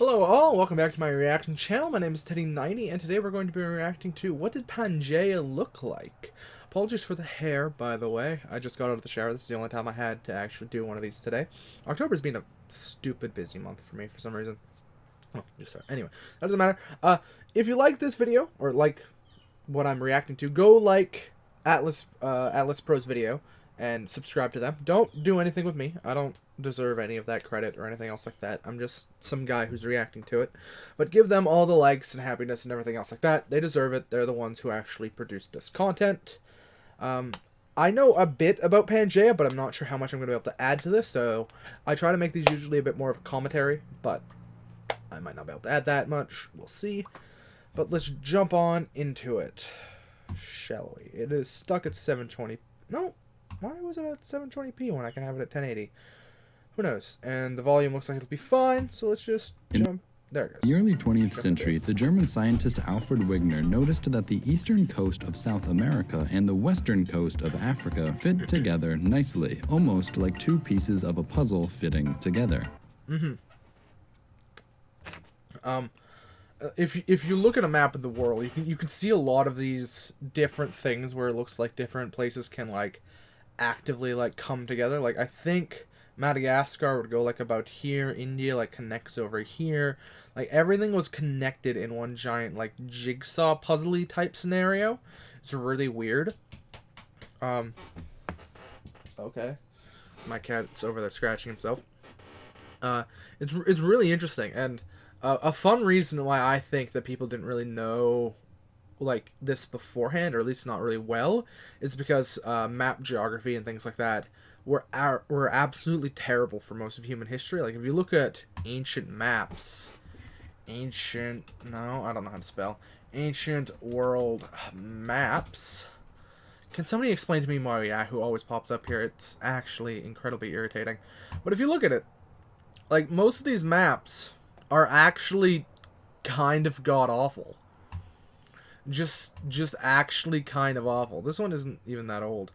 Hello all, welcome back to my reaction channel. My name is Teddy90 and today we're going to be reacting to what did Pangaea look like? Apologies for the hair, by the way. I just got out of the shower. This is the only time I had to actually do one of these today. October's been a stupid busy month for me for some reason. Oh, just sorry. Anyway, that doesn't matter. If you like this video, or like what I'm reacting to, go like Atlas Pro's video and subscribe to them. Don't do anything with me. I don't deserve any of that credit or anything else like that. I'm just some guy who's reacting to it. But give them all the likes and happiness and everything else like that. They deserve it. They're the ones who actually produced this content. I know a bit about Pangaea, but I'm not sure how much I'm going to be able to add to this. So I try to make these usually a bit more of a commentary, but I might not be able to add that much. We'll see. But let's jump on into it, shall we? It is stuck at 720. No. Why was it at 720p when I can have it at 1080? Who knows? And the volume looks like it'll be fine, so let's just jump. There it goes. In the early 20th century, the German scientist Alfred Wegener noticed that the eastern coast of South America and the western coast of Africa fit together nicely, almost like two pieces of a puzzle fitting together. If you look at a map of the world, you can see a lot of these different things where it looks like different places can like actively like come together. Like I think Madagascar would go like about here, India like connects over here, like everything was connected in one giant like jigsaw puzzly type scenario. It's really weird. Okay, my cat's over there scratching himself. It's really interesting, and a fun reason why I think that people didn't really know like this beforehand, or at least not really well, is because map geography and things like that were absolutely terrible for most of human history. Like if you look at ancient maps, ancient world maps. Can somebody explain to me why who always pops up here? It's actually incredibly irritating. But if you look at it, like most of these maps are actually kind of god awful. Just actually kind of awful. This one isn't even that old,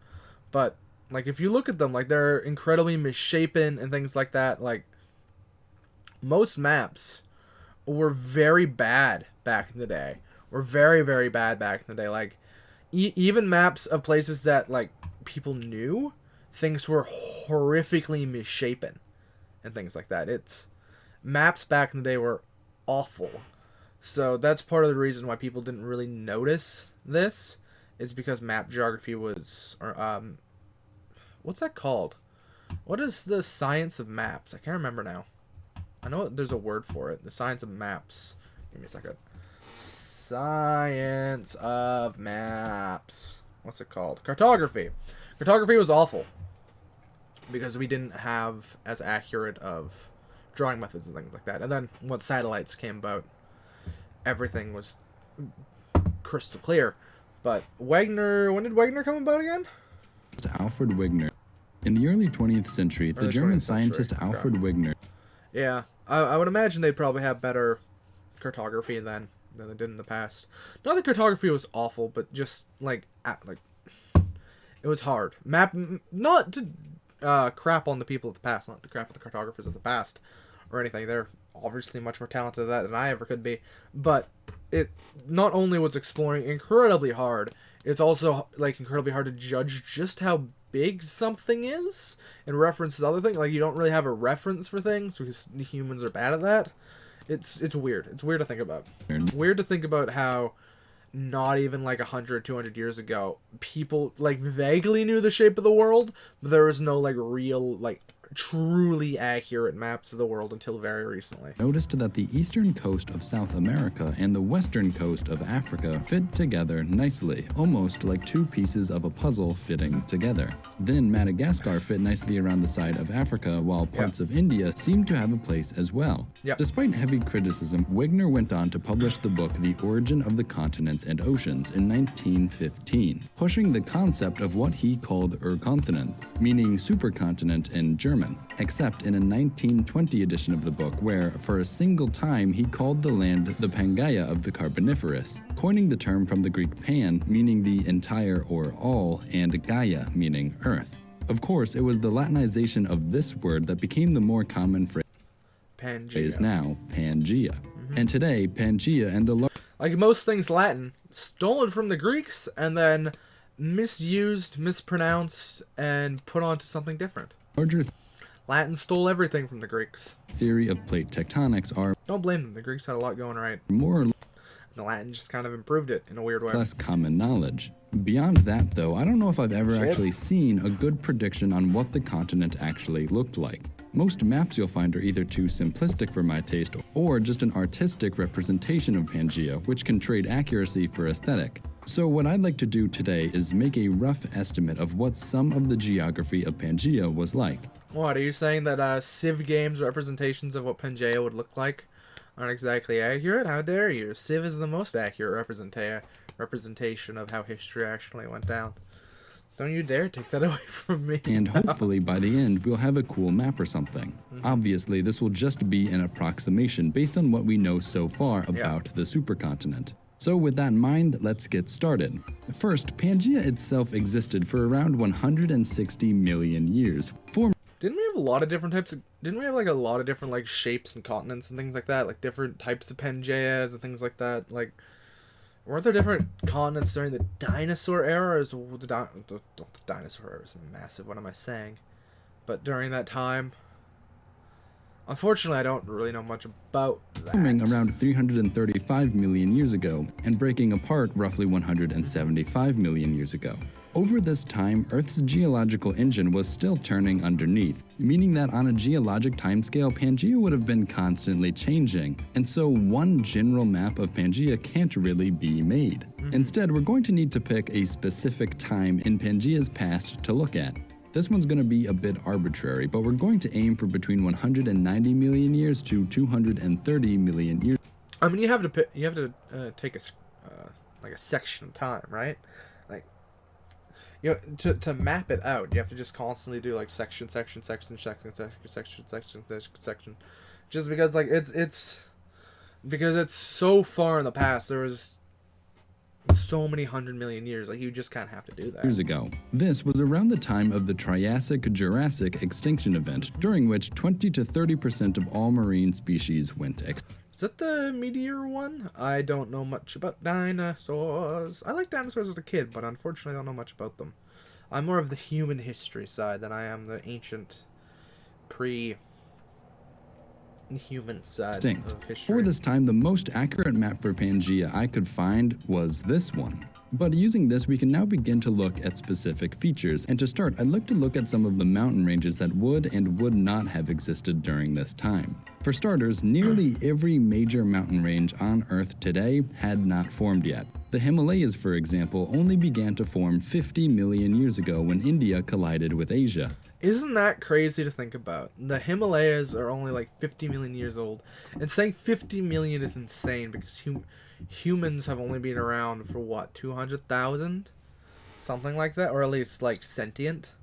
but like if you look at them, like they're incredibly misshapen and things like that. Like most maps were very bad back in the day. Were very, very bad back in the day. Like even maps of places that like people knew, things were horrifically misshapen and things like that. It's maps back in the day were awful. So that's part of the reason why people didn't really notice this, is because map geography was, or what's that called? What is the science of maps? I can't remember now. I know there's a word for it. The science of maps. Give me a second. Science of maps. What's it called? Cartography. Cartography was awful because we didn't have as accurate of drawing methods and things like that. And then once satellites came about, everything was crystal clear. But Wegener, when did Wegener come about again? Alfred Wegener. In the early 20th century, the German scientist Alfred Wegener. Yeah, I would imagine they'd probably have better cartography than they did in the past. Not that cartography was awful, but just like it was hard. Not to crap on the people of the past, not to crap on the cartographers of the past or anything. They're obviously much more talented at that than I ever could be, but it not only was exploring incredibly hard, it's also like incredibly hard to judge just how big something is in reference to other things. Like you don't really have a reference for things because humans are bad at that. It's weird. It's weird to think about. Weird to think about how not even like 100, 200 years ago, people like vaguely knew the shape of the world, but there was no like real like truly accurate maps of the world until very recently. Noticed that the eastern coast of South America and the western coast of Africa fit together nicely, almost like two pieces of a puzzle fitting together. Then Madagascar fit nicely around the side of Africa, while parts of India seemed to have a place as well. Despite heavy criticism, Wegener went on to publish the book The Origin of the Continents and Oceans in 1915, pushing the concept of what he called Urkontinent, meaning supercontinent in German. Except in a 1920 edition of the book where, for a single time, he called the land the Pangaea of the Carboniferous, coining the term from the Greek pan, meaning the entire or all, and Gaia, meaning earth. Of course, it was the Latinization of this word that became the more common phrase. Pangaea. is now Pangaea. And today, Pangaea and the Like most things Latin, stolen from the Greeks and then misused, mispronounced, and put onto something different. larger Latin stole everything from the Greeks. theory of plate tectonics are Don't blame them. The Greeks had a lot going right. more or The Latin just kind of improved it in a weird way. less common knowledge. Beyond that, though, I don't know if I've ever actually seen a good prediction on what the continent actually looked like. Most maps you'll find are either too simplistic for my taste or just an artistic representation of Pangaea, which can trade accuracy for aesthetic. So what I'd like to do today is make a rough estimate of what some of the geography of Pangaea was like. What, are you saying that Civ games representations of what Pangaea would look like aren't exactly accurate? How dare you? Civ is the most accurate representation of how history actually went down. Don't you dare take that away from me. And hopefully by the end we'll have a cool map or something. Obviously this will just be an approximation based on what we know so far about the supercontinent. So with that in mind, let's get started. First, Pangaea itself existed for around 160 million years. Didn't we have a lot of different types of... Didn't we have, like, a lot of different, like, shapes and continents and things like that? Like, different types of Pangaeas and things like that? Like, weren't there different continents during the dinosaur era? The dinosaur era is massive. What am I saying? But during that time... Unfortunately, I don't really know much about that. Forming around 335 million years ago and breaking apart roughly 175 million years ago. Over this time, Earth's geological engine was still turning underneath, meaning that on a geologic timescale, Pangaea would have been constantly changing, and so one general map of Pangaea can't really be made. Instead, we're going to need to pick a specific time in Pangaea's past to look at. This one's going to be a bit arbitrary, but we're going to aim for between 190 million years to 230 million years. I mean, you have to take like a section of time, right? Like, you know, to map it out, you have to just constantly do like section, just because like because it's so far in the past. There was so many 100 million years, like you just kind of have to do that. Years ago. This was around the time of the Triassic-Jurassic extinction event, during which 20 to 30% of all marine species went extinct. Is that the meteor one? I don't know much about dinosaurs. I like dinosaurs as a kid, but unfortunately I don't know much about them. I'm more of the human history side than I am the ancient pre-human side of history. For this time, the most accurate map for Pangaea I could find was this one. But using this, we can now begin to look at specific features. And to start, I'd like to look at some of the mountain ranges that would and would not have existed during this time. For starters, nearly every major mountain range on Earth today had not formed yet. The Himalayas, for example, only began to form 50 million years ago when India collided with Asia. Isn't that crazy to think about? The Himalayas are only like 50 million years old. And saying 50 million is insane because humans have only been around for what, 200,000? Something like that, or at least like sentient.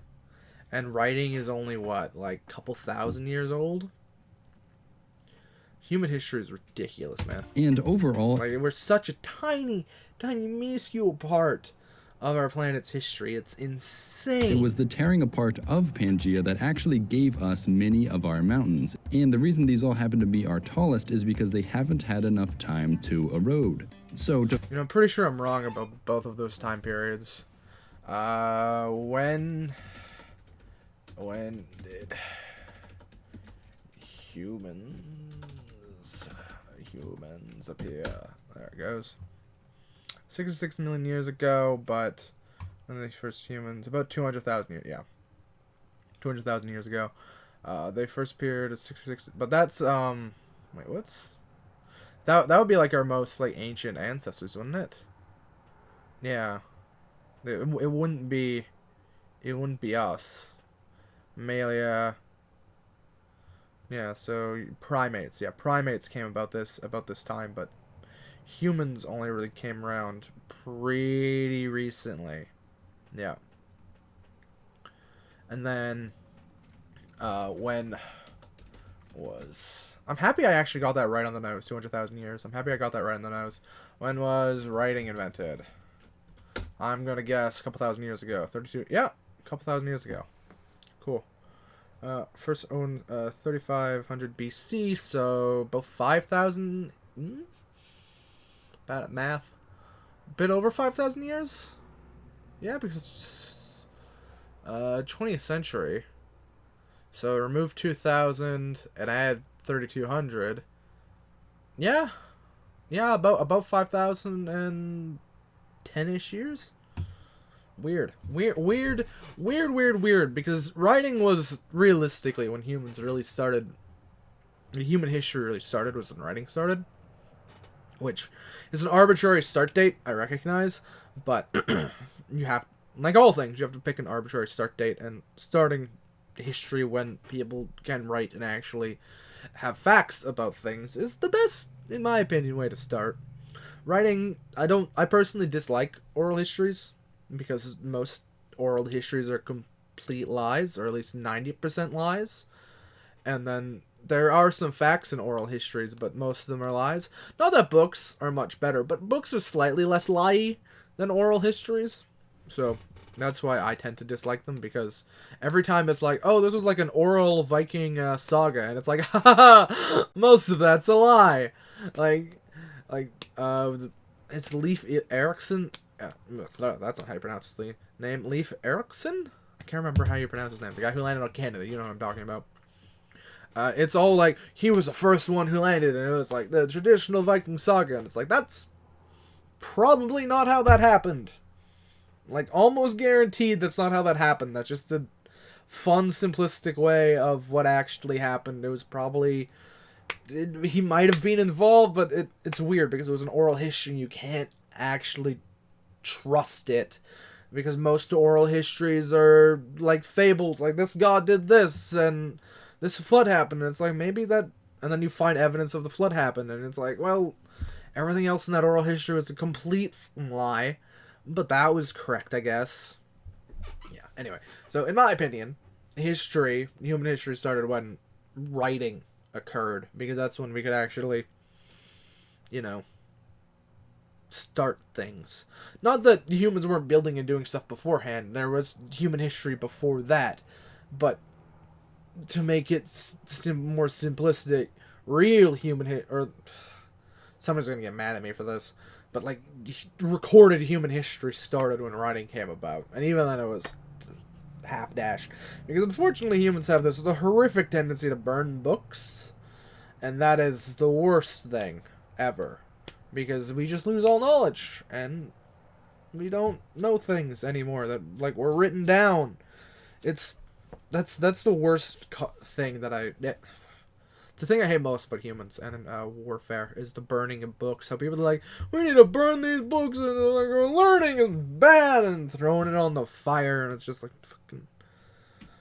And writing is only what, like a couple thousand years old? Human history is ridiculous, man. And overall, like, we're such a tiny, minuscule part of our planet's history. It's insane. It was the tearing apart of Pangaea that actually gave us many of our mountains. And the reason these all happen to be our tallest is because they haven't had enough time to erode. So I'm pretty sure I'm wrong about both of those time periods. When did humans appear? There it goes. 66 million years ago, but when the first humans, about 200,000 years, 200,000 years ago. They first appeared at 66, but that's, wait, what's, that would be like our most, like, ancient ancestors, wouldn't it? Yeah. It wouldn't be us. Mammalia. Yeah, so primates. Yeah, primates came about this time, but humans only really came around pretty recently. Yeah. And then when was... I'm happy I actually got that right on the nose. 200,000 years. I'm happy I got that right on the nose. When was writing invented? I'm going to guess a couple thousand years ago. 32. Yeah, a couple thousand years ago. Cool. First owned 3500 BC, so about 5,000. Bad at math. Bit over 5,000 years. Yeah, because it's 20th century. So remove 2,000 and add 3,200. Yeah, yeah, about 5,010-ish years. Weird. Because writing was realistically when humans really started. Human history really started was when writing started, which is an arbitrary start date. I recognize, but you have, like all things, you have to pick an arbitrary start date, and starting history when people can write and actually have facts about things is the best, in my opinion, way to start. Writing, I personally dislike oral histories because most oral histories are complete lies, or at least 90% lies. And then there are some facts in oral histories, but most of them are lies. Not that books are much better, but books are slightly less lie than oral histories. So that's why I tend to dislike them, because every time it's like, oh, this was like an oral Viking saga, and it's like, ha, most of that's a lie. Like, it's Leif Erikson. That's not how you pronounce his name. Leif Erikson? I can't remember how you pronounce his name. The guy who landed on Canada. You know what I'm talking about. It's all like, he was the first one who landed, and it was like the traditional Viking saga, and it's like, that's probably not how that happened. Like, almost guaranteed that's not how that happened. That's just a fun, simplistic way of what actually happened. It was probably... he might have been involved, but it's weird, because it was an oral history, and you can't actually trust it. Because most oral histories are like fables, like, this god did this, and this flood happened, and it's like, maybe that... And then you find evidence of the flood happened, and it's like, well, everything else in that oral history was a complete lie. But that was correct, I guess. Yeah, anyway. So, in my opinion, human history started when writing occurred. Because that's when we could actually, start things. Not that humans weren't building and doing stuff beforehand. There was human history before that. But to make it more simplistic, real human or somebody's gonna get mad at me for this, but like, recorded human history started when writing came about, and even then it was half-dashed, because unfortunately humans have the horrific tendency to burn books, and that is the worst thing ever, because we just lose all knowledge, and we don't know things anymore that, like, were written down. That's the worst thing that the thing I hate most about humans and warfare is the burning of books. How people are like, we need to burn these books, and like, our learning is bad, and throwing it on the fire, and it's just like, fucking,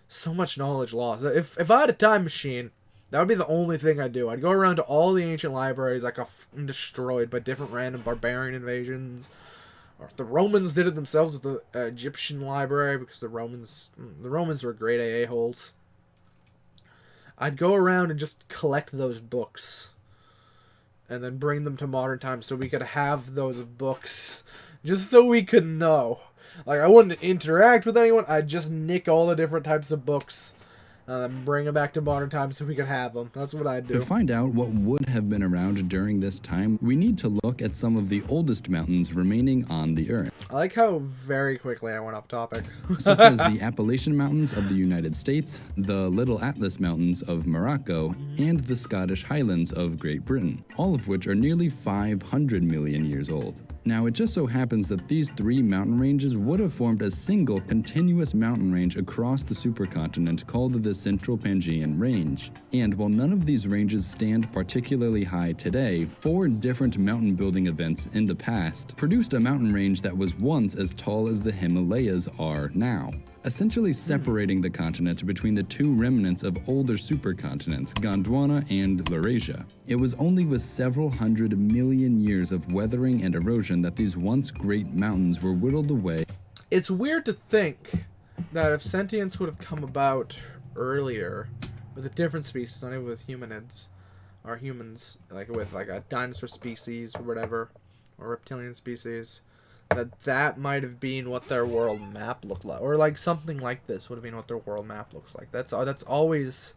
so much knowledge lost. If I had a time machine, that would be the only thing I'd do. I'd go around to all the ancient libraries I got destroyed by different random barbarian invasions. Or the Romans did it themselves with the Egyptian library, because the Romans were great a-holes. I'd go around and just collect those books and then bring them to modern times so we could have those books, just so we could know. Like, I wouldn't interact with anyone, I'd just nick all the different types of books and bring them back to modern times so we could have them. That's what I'd do. To find out what would have been around during this time, we need to look at some of the oldest mountains remaining on the Earth. I like how very quickly I went off topic. Such as the Appalachian Mountains of the United States, the Little Atlas Mountains of Morocco, and the Scottish Highlands of Great Britain, all of which are nearly 500 million years old. Now, it just so happens that these three mountain ranges would have formed a single continuous mountain range across the supercontinent called the Central Pangaean Range. And while none of these ranges stand particularly high today, 4 different mountain building events in the past produced a mountain range that was once as tall as the Himalayas are now, essentially separating the continent between the 2 remnants of older supercontinents, Gondwana and Laurasia. It was only with several hundred million years of weathering and erosion that these once great mountains were whittled away. It's weird to think that if sentience would have come about earlier with a different species, not even with humanids or humans, like with like a dinosaur species or whatever, or reptilian species, that might have been what their world map looked like, or like something like this would have been what their world map looks like. That's always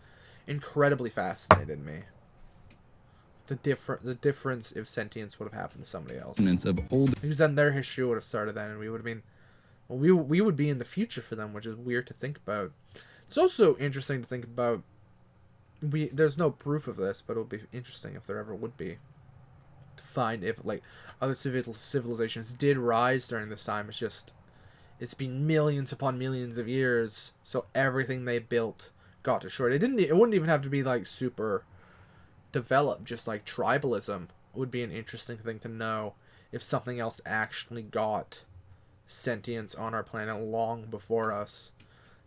incredibly fascinated me. The difference if sentience would have happened to somebody else. Of old Because then their history would have started then, and we would have been, well, we would be in the future for them, which is weird to think about. It's also interesting to think about. There's no proof of this, but it would be interesting if there ever would be, to find if like other civilizations did rise during this time. It's been millions upon millions of years, so everything they built got destroyed. It wouldn't even have to be like super developed. Just like tribalism would be an interesting thing to know, if something else actually got sentience on our planet long before us.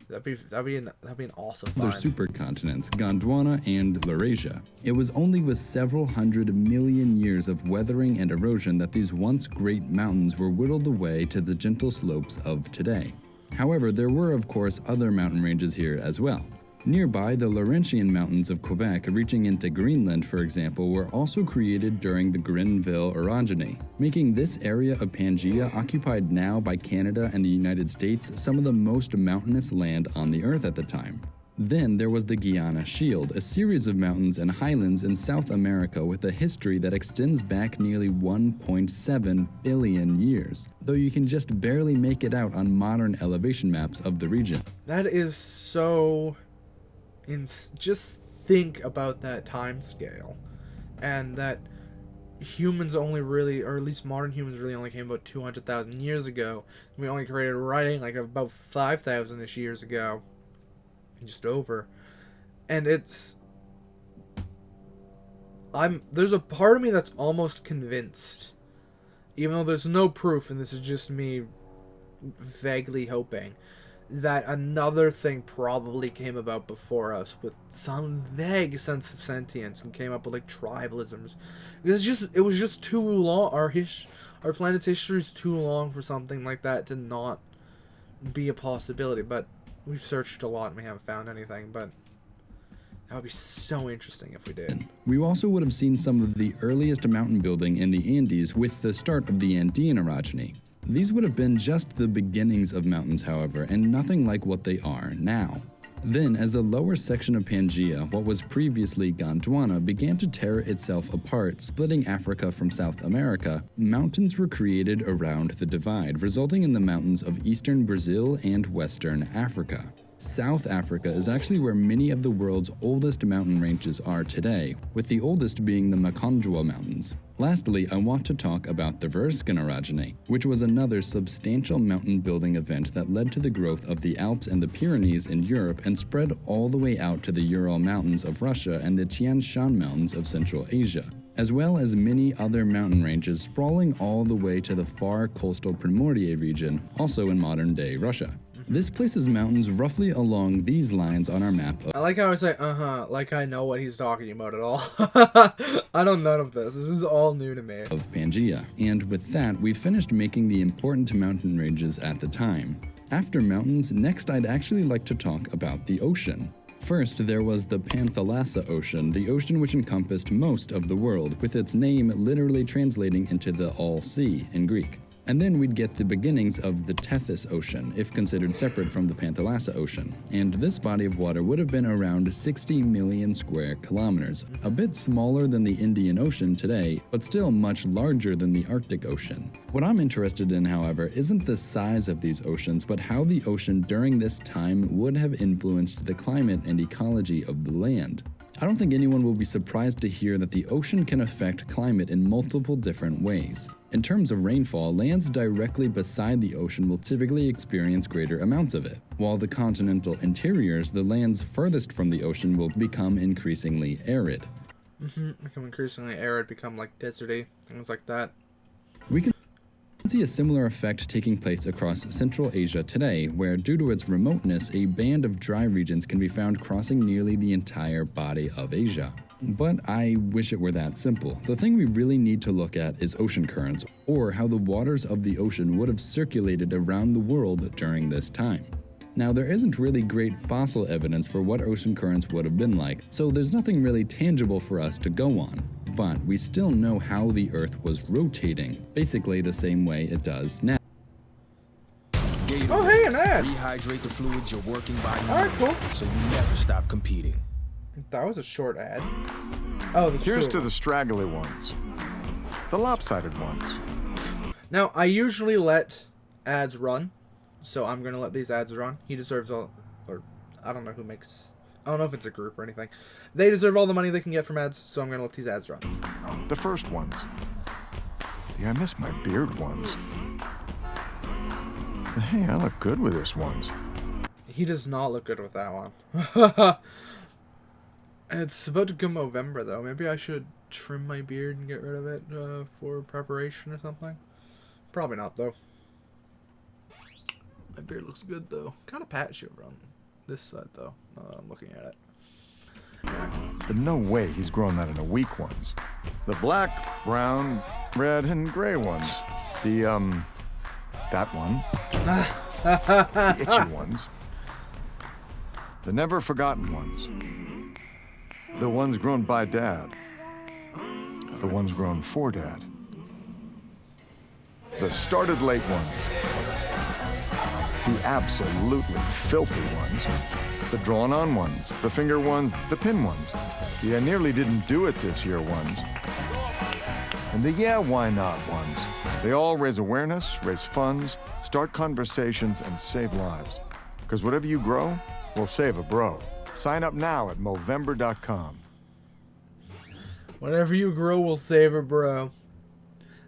That'd be an awesome their find. supercontinents, Gondwana and Laurasia. It was only with several 100 million years of weathering and erosion that these once great mountains were whittled away to the gentle slopes of today. However, there were of course other mountain ranges here as well. Nearby, the Laurentian Mountains of Quebec reaching into Greenland, for example, were also created during the Grenville orogeny, making this area of Pangaea, occupied now by Canada and the United States, some of the most mountainous land on the Earth at the time. Then there was the Guiana Shield, a series of mountains and highlands in South America with a history that extends back nearly 1.7 billion years, though you can just barely make it out on modern elevation maps of the region. That is so... just think about that time scale, and that humans only really, or at least modern humans really only came about 200,000 years ago. We only created writing like about 5,000-ish years ago, just over. And there's a part of me that's almost convinced, even though there's no proof, and this is just me vaguely hoping, that another thing probably came about before us with some vague sense of sentience and came up with like tribalisms. It was just too long. Our planet's history is too long for something like that to not be a possibility. But we've searched a lot and we haven't found anything. But that would be so interesting if we did. We also would have seen some of the earliest mountain building in the Andes with the start of the Andean orogeny. These would have been just the beginnings of mountains, however, and nothing like what they are now. Then, as the lower section of Pangaea, what was previously Gondwana, began to tear itself apart, splitting Africa from South America, mountains were created around the divide, resulting in the mountains of eastern Brazil and western Africa. South Africa is actually where many of the world's oldest mountain ranges are today, with the oldest being the Makonjwa Mountains. Lastly, I want to talk about the Verscan orogeny, which was another substantial mountain building event that led to the growth of the Alps and the Pyrenees in Europe and spread all the way out to the Ural Mountains of Russia and the Tian Shan Mountains of Central Asia, as well as many other mountain ranges sprawling all the way to the far coastal Primorye region, also in modern-day Russia. This places mountains roughly along these lines on our map. I like how I say, like I know what he's talking about at all. I know none of this. This is all new to me. Of Pangaea. And with that, we finished making the important mountain ranges at the time. After mountains, next I'd actually like to talk about the ocean. First, there was the Panthalassa Ocean, the ocean which encompassed most of the world, with its name literally translating into the All Sea in Greek. And then we'd get the beginnings of the Tethys Ocean, if considered separate from the Panthalassa Ocean. And this body of water would have been around 60 million square kilometers, a bit smaller than the Indian Ocean today, but still much larger than the Arctic Ocean. What I'm interested in, however, isn't the size of these oceans, but how the ocean during this time would have influenced the climate and ecology of the land. I don't think anyone will be surprised to hear that the ocean can affect climate in multiple different ways. In terms of rainfall, lands directly beside the ocean will typically experience greater amounts of it, while the continental interiors, the lands furthest from the ocean, will become increasingly arid. Become increasingly arid, become like deserty, things like that. We can see a similar effect taking place across Central Asia today, where due to its remoteness, a band of dry regions can be found crossing nearly the entire body of Asia. But I wish it were that simple. The thing we really need to look at is ocean currents, or how the waters of the ocean would have circulated around the world during this time. Now, there isn't really great fossil evidence for what ocean currents would have been like, so there's nothing really tangible for us to go on. But we still know how the Earth was rotating, basically the same way it does now. ad. Rehydrate the fluids your working body Alright, needs, cool. so you never stop competing. That was a short ad. Oh, the Here's sewer to one. the straggly ones. The lopsided ones. Now, I usually let ads run, so I'm going to let these ads run. He deserves all... Or, I don't know who makes... I don't know if it's a group or anything. They deserve all the money they can get from ads, so I'm going to let these ads run. The first ones. Yeah, I miss my beard ones. But hey, I look good with this ones. He does not look good with that one. It's about to come November, though. Maybe I should trim my beard and get rid of it for preparation or something. Probably not, though. My beard looks good, though. Kind of patchy over on this side, though. I'm looking at it. But no way he's grown that in a week ones. The black, brown, red, and gray ones. The, that one. The itchy ones. The never forgotten ones. The ones grown by Dad. The ones grown for Dad. The started late ones. The absolutely filthy ones. The drawn on ones. The finger ones. The pin ones. The I nearly didn't do it this year ones. And the yeah, why not ones. They all raise awareness, raise funds, start conversations, and save lives. Because whatever you grow will save a bro. Sign up now at Movember.com. Whatever you grow will save a bro.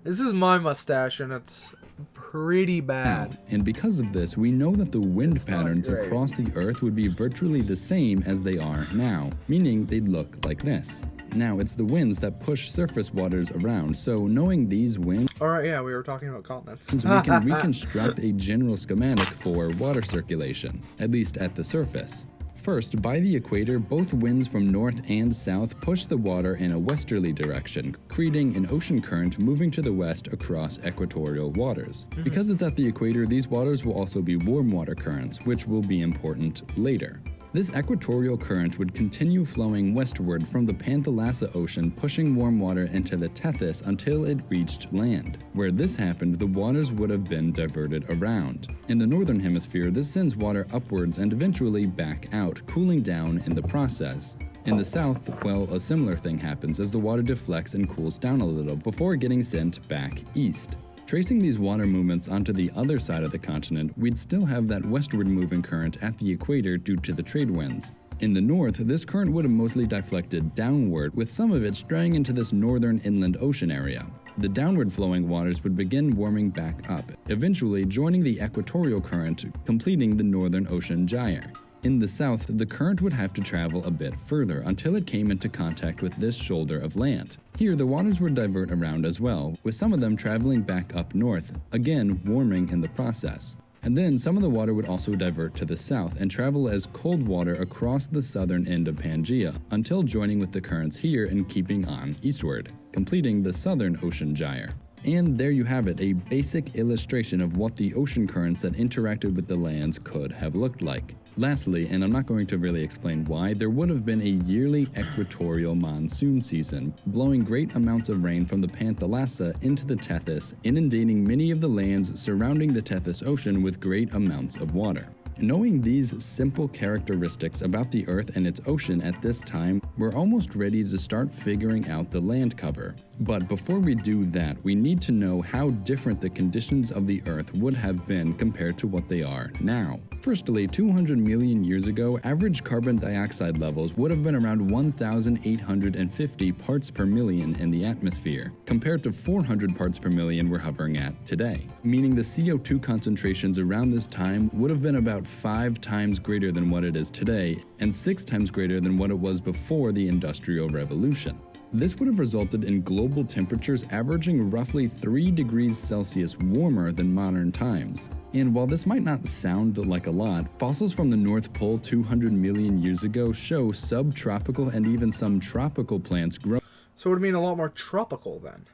This is my mustache, and it's pretty bad. And because of this, we know that the wind It's not patterns great. across the Earth would be virtually the same as they are now, meaning they'd look like this. Now, it's the winds that push surface waters around, so knowing these winds, Alright, yeah, we were talking about continents. we can reconstruct a general schematic for water circulation, at least at the surface. First, by the equator, both winds from north and south push the water in a westerly direction, creating an ocean current moving to the west across equatorial waters. Because it's at the equator, these waters will also be warm water currents, which will be important later. This equatorial current would continue flowing westward from the Pangaea Ocean, pushing warm water into the Tethys until it reached land. Where this happened, the waters would have been diverted around. In the northern hemisphere, this sends water upwards and eventually back out, cooling down in the process. In the south, well, a similar thing happens as the water deflects and cools down a little before getting sent back east. Tracing these water movements onto the other side of the continent, we'd still have that westward moving current at the equator due to the trade winds. In the north, this current would have mostly deflected downward, with some of it straying into this northern inland ocean area. The downward flowing waters would begin warming back up, eventually joining the equatorial current, completing the northern ocean gyre. In the south, the current would have to travel a bit further until it came into contact with this shoulder of land. Here, the waters would divert around as well, with some of them traveling back up north, again warming in the process. And then some of the water would also divert to the south and travel as cold water across the southern end of Pangaea until joining with the currents here and keeping on eastward, completing the southern ocean gyre. And there you have it, a basic illustration of what the ocean currents that interacted with the lands could have looked like. Lastly, and I'm not going to really explain why, there would have been a yearly equatorial monsoon season, blowing great amounts of rain from the Pangaea into the Tethys, inundating many of the lands surrounding the Tethys Ocean with great amounts of water. Knowing these simple characteristics about the Earth and its ocean at this time, we're almost ready to start figuring out the land cover. But before we do that, we need to know how different the conditions of the Earth would have been compared to what they are now. Firstly, 200 million years ago, average carbon dioxide levels would have been around 1,850 parts per million in the atmosphere, compared to 400 parts per million we're hovering at today. Meaning the CO2 concentrations around this time would have been about 5 times greater than what it is today, and 6 times greater than what it was before the Industrial Revolution. This would have resulted in global temperatures averaging roughly 3 degrees Celsius warmer than modern times. And while this might not sound like a lot, fossils from the North Pole 200 million years ago show subtropical and even some tropical plants growing. So it would mean a lot more tropical then.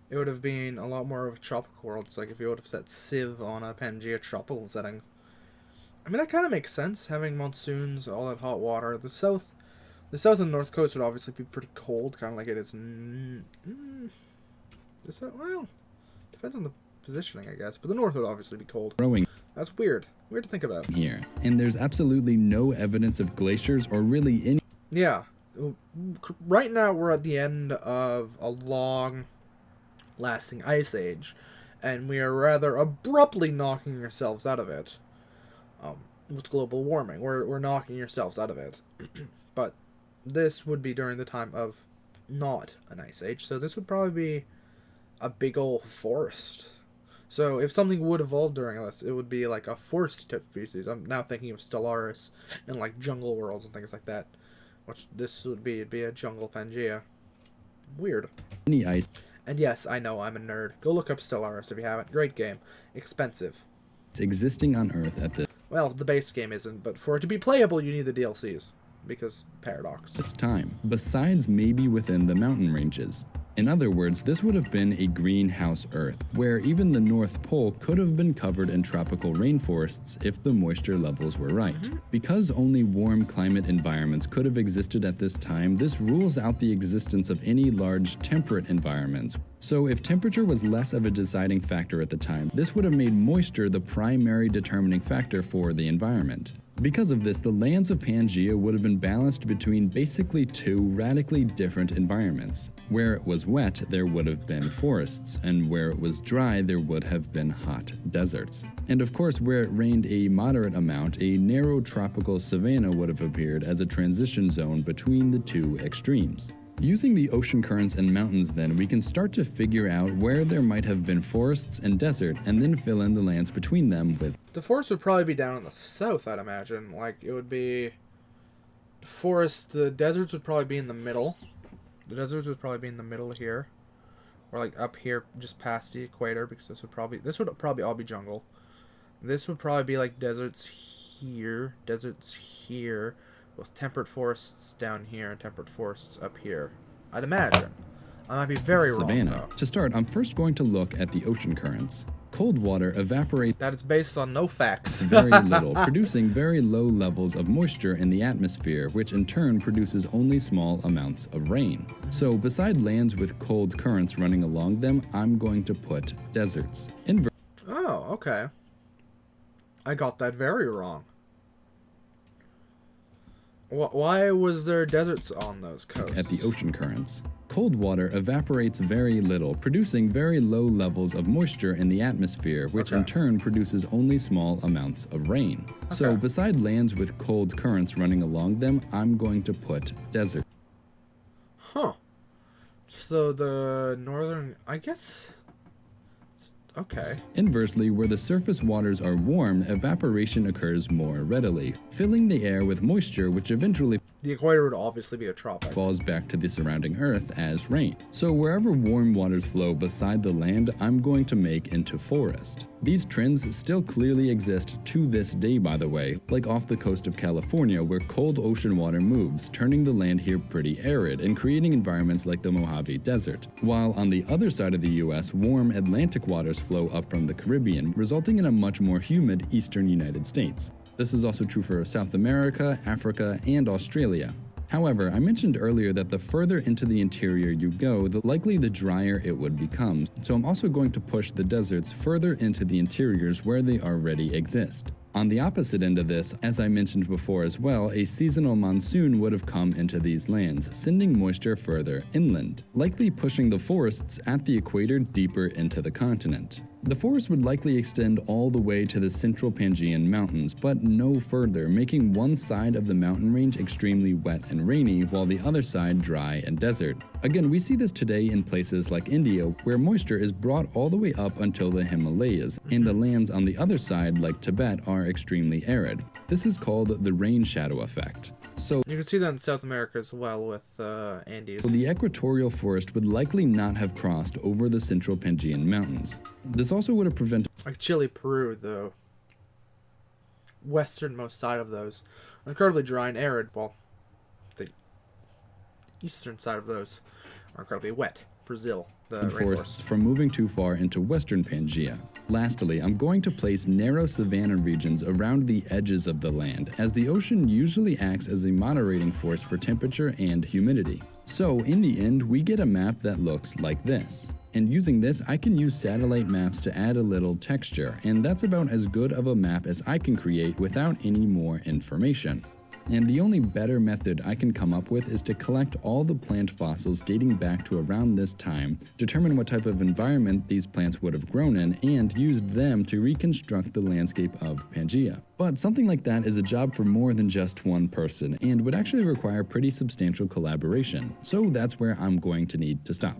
It would have been a lot more of a tropical world. It's like if you would have set Civ on a Pangaea tropical setting. I mean, that kind of makes sense, having monsoons, all that hot water. The south and north coast would obviously be pretty cold, kind of like it is. Is that, well, depends on the positioning, I guess. But the north would obviously be cold. That's weird. Weird to think about. Here, and there's absolutely no evidence of glaciers or really any. Yeah. Right now we're at the end of a long lasting ice age, and we are rather abruptly knocking ourselves out of it. With global warming, we're knocking ourselves out of it. But this would be during the time of not an ice age, so this would probably be a big old forest. So if something would evolve during this, it would be like a forest type species. I'm now thinking of Stellaris and like jungle worlds and things like that. Which this would be, it'd be a jungle Pangaea. Weird. Any ice And yes, I know I'm a nerd. Go look up Stellaris if you haven't. Great game. Expensive. existing on Earth at Well, the base game isn't, but for it to be playable, you need the DLCs. Because paradox. this time, besides maybe within the mountain ranges. In other words, this would have been a greenhouse Earth, where even the North Pole could have been covered in tropical rainforests if the moisture levels were right. Because only warm climate environments could have existed at this time, this rules out the existence of any large temperate environments. So if temperature was less of a deciding factor at the time, this would have made moisture the primary determining factor for the environment. Because of this, the lands of Pangaea would have been balanced between basically two radically different environments. Where it was wet, there would have been forests, and where it was dry, there would have been hot deserts. And of course, where it rained a moderate amount, a narrow tropical savanna would have appeared as a transition zone between the two extremes. Using the ocean currents and mountains then, we can start to figure out where there might have been forests and desert, and then fill in the lands between them with. The forest would probably be down in the south, I'd imagine. Like, it would be... The forest, the deserts would probably be in the middle. The deserts would probably be in the middle here. Or, like, up here, just past the equator, because this would probably all be jungle. This would probably be, like, deserts here, with temperate forests down here, and temperate forests up here. I'd imagine. I might be very wrong, Savannah. though. To start, I'm first going to look at the ocean currents. Cold water evaporates That is based on no facts. very little, producing very low levels of moisture in the atmosphere, which in turn produces only small amounts of rain. So beside lands with cold currents running along them, I'm going to put deserts. Oh, okay. I got that very wrong. Why was there deserts on those coasts? At the ocean currents. Cold water evaporates very little, producing very low levels of moisture in the atmosphere, which in turn produces only small amounts of rain. So beside lands with cold currents running along them, I'm going to put desert. Huh. So the northern... I guess... Okay. Inversely, where the surface waters are warm, evaporation occurs more readily, filling the air with moisture which eventually The equator would obviously be a tropic. falls back to the surrounding earth as rain. So wherever warm waters flow beside the land, I'm going to make into forest. These trends still clearly exist to this day, by the way, like off the coast of California where cold ocean water moves, turning the land here pretty arid and creating environments like the Mojave Desert. While on the other side of the US, warm Atlantic waters flow up from the Caribbean, resulting in a much more humid eastern United States. This is also true for South America, Africa, and Australia. However, I mentioned earlier that the further into the interior you go, the likely the drier it would become. So I'm also going to push the deserts further into the interiors where they already exist. On the opposite end of this, as I mentioned before as well, a seasonal monsoon would have come into these lands, sending moisture further inland, likely pushing the forests at the equator deeper into the continent. The forest would likely extend all the way to the central Pangaean mountains, but no further, making one side of the mountain range extremely wet and rainy, while the other side dry and desert. Again, we see this today in places like India, where moisture is brought all the way up until the Himalayas, and the lands on the other side, like Tibet, are extremely arid. This is called the rain shadow effect. So You can see that in South America as well with Andes. the equatorial forest would likely not have crossed over the central Pangaean mountains. This also would have prevented Like Chile, Peru, the westernmost side of those, are incredibly dry and arid, while the eastern side of those are incredibly wet. Brazil, the forests rainforest. from moving too far into western Pangaea. Lastly, I'm going to place narrow savanna regions around the edges of the land, as the ocean usually acts as a moderating force for temperature and humidity. So in the end, we get a map that looks like this. And using this, I can use satellite maps to add a little texture, and that's about as good of a map as I can create without any more information. And the only better method I can come up with is to collect all the plant fossils dating back to around this time, determine what type of environment these plants would have grown in, and use them to reconstruct the landscape of Pangaea. But something like that is a job for more than just one person, and would actually require pretty substantial collaboration, so that's where I'm going to need to stop.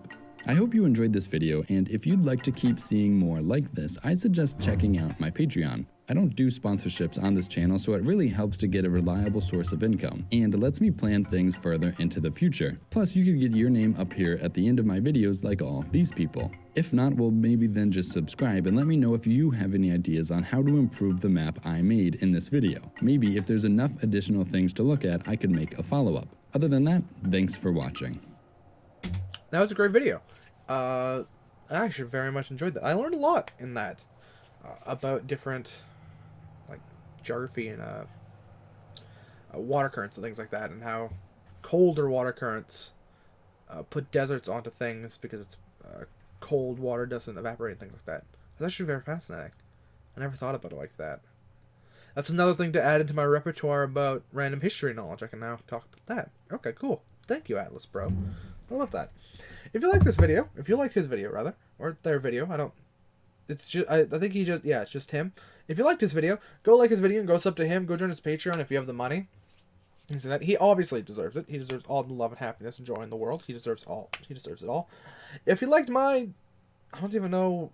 I hope you enjoyed this video, and if you'd like to keep seeing more like this, I suggest checking out my Patreon. I don't do sponsorships on this channel, so it really helps to get a reliable source of income, and lets me plan things further into the future. Plus, you could get your name up here at the end of my videos like all these people. If not, well, maybe then just subscribe and let me know if you have any ideas on how to improve the map I made in this video. Maybe if there's enough additional things to look at, I could make a follow-up. Other than that, thanks for watching. That was a great video. I actually very much enjoyed that. I learned a lot in that about different like geography and water currents and things like that, and how colder water currents put deserts onto things because it's cold water doesn't evaporate and things like that. That's actually very fascinating. I never thought about it like that. That's another thing to add into my repertoire about random history knowledge. I can now talk about that. Okay, cool. Thank you, Atlas Bro. I love that. If you like this video, if you liked his video rather, or their video, it's just, I think he just, yeah, it's just him. If you liked his video, go like his video and go sub to him. Go join his Patreon if you have the money. That he obviously deserves it. He deserves all the love and happiness and joy in the world. He deserves all. He deserves it all. If you liked my, I don't even know,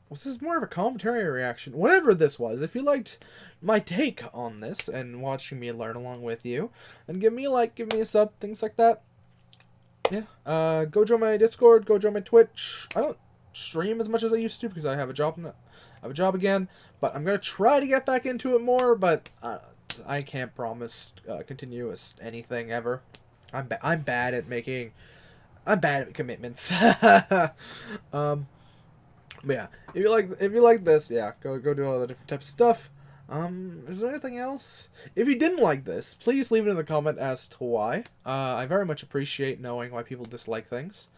was this more of a commentary or reaction? Whatever this was, if you liked my take on this and watching me learn along with you, then give me a like, give me a sub, things like that. Yeah. Go join my Discord. Go join my Twitch. I don't stream as much as I used to because I have a job. I have a job again, but I'm gonna try to get back into it more. But I can't promise continuous anything ever. I'm bad at making. I'm bad at commitments. But yeah, if you like this, yeah, go do all the different types of stuff. Is there anything else? If you didn't like this, please leave it in the comment as to why. I very much appreciate knowing why people dislike things.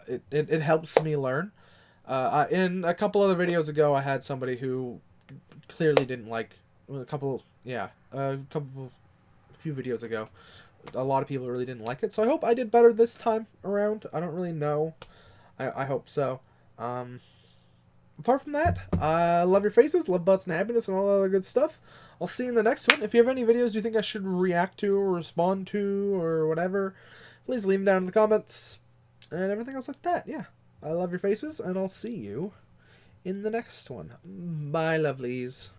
It helps me learn. In a couple other videos ago, I had somebody who clearly didn't like a few videos ago. A lot of people really didn't like it, so I hope I did better this time around. I don't really know. I hope so. Apart from that, I love your faces, love butts and happiness, and all that other good stuff. I'll see you in the next one. If you have any videos you think I should react to or respond to or whatever, please leave them down in the comments and everything else like that. Yeah, I love your faces, and I'll see you in the next one. Bye, lovelies.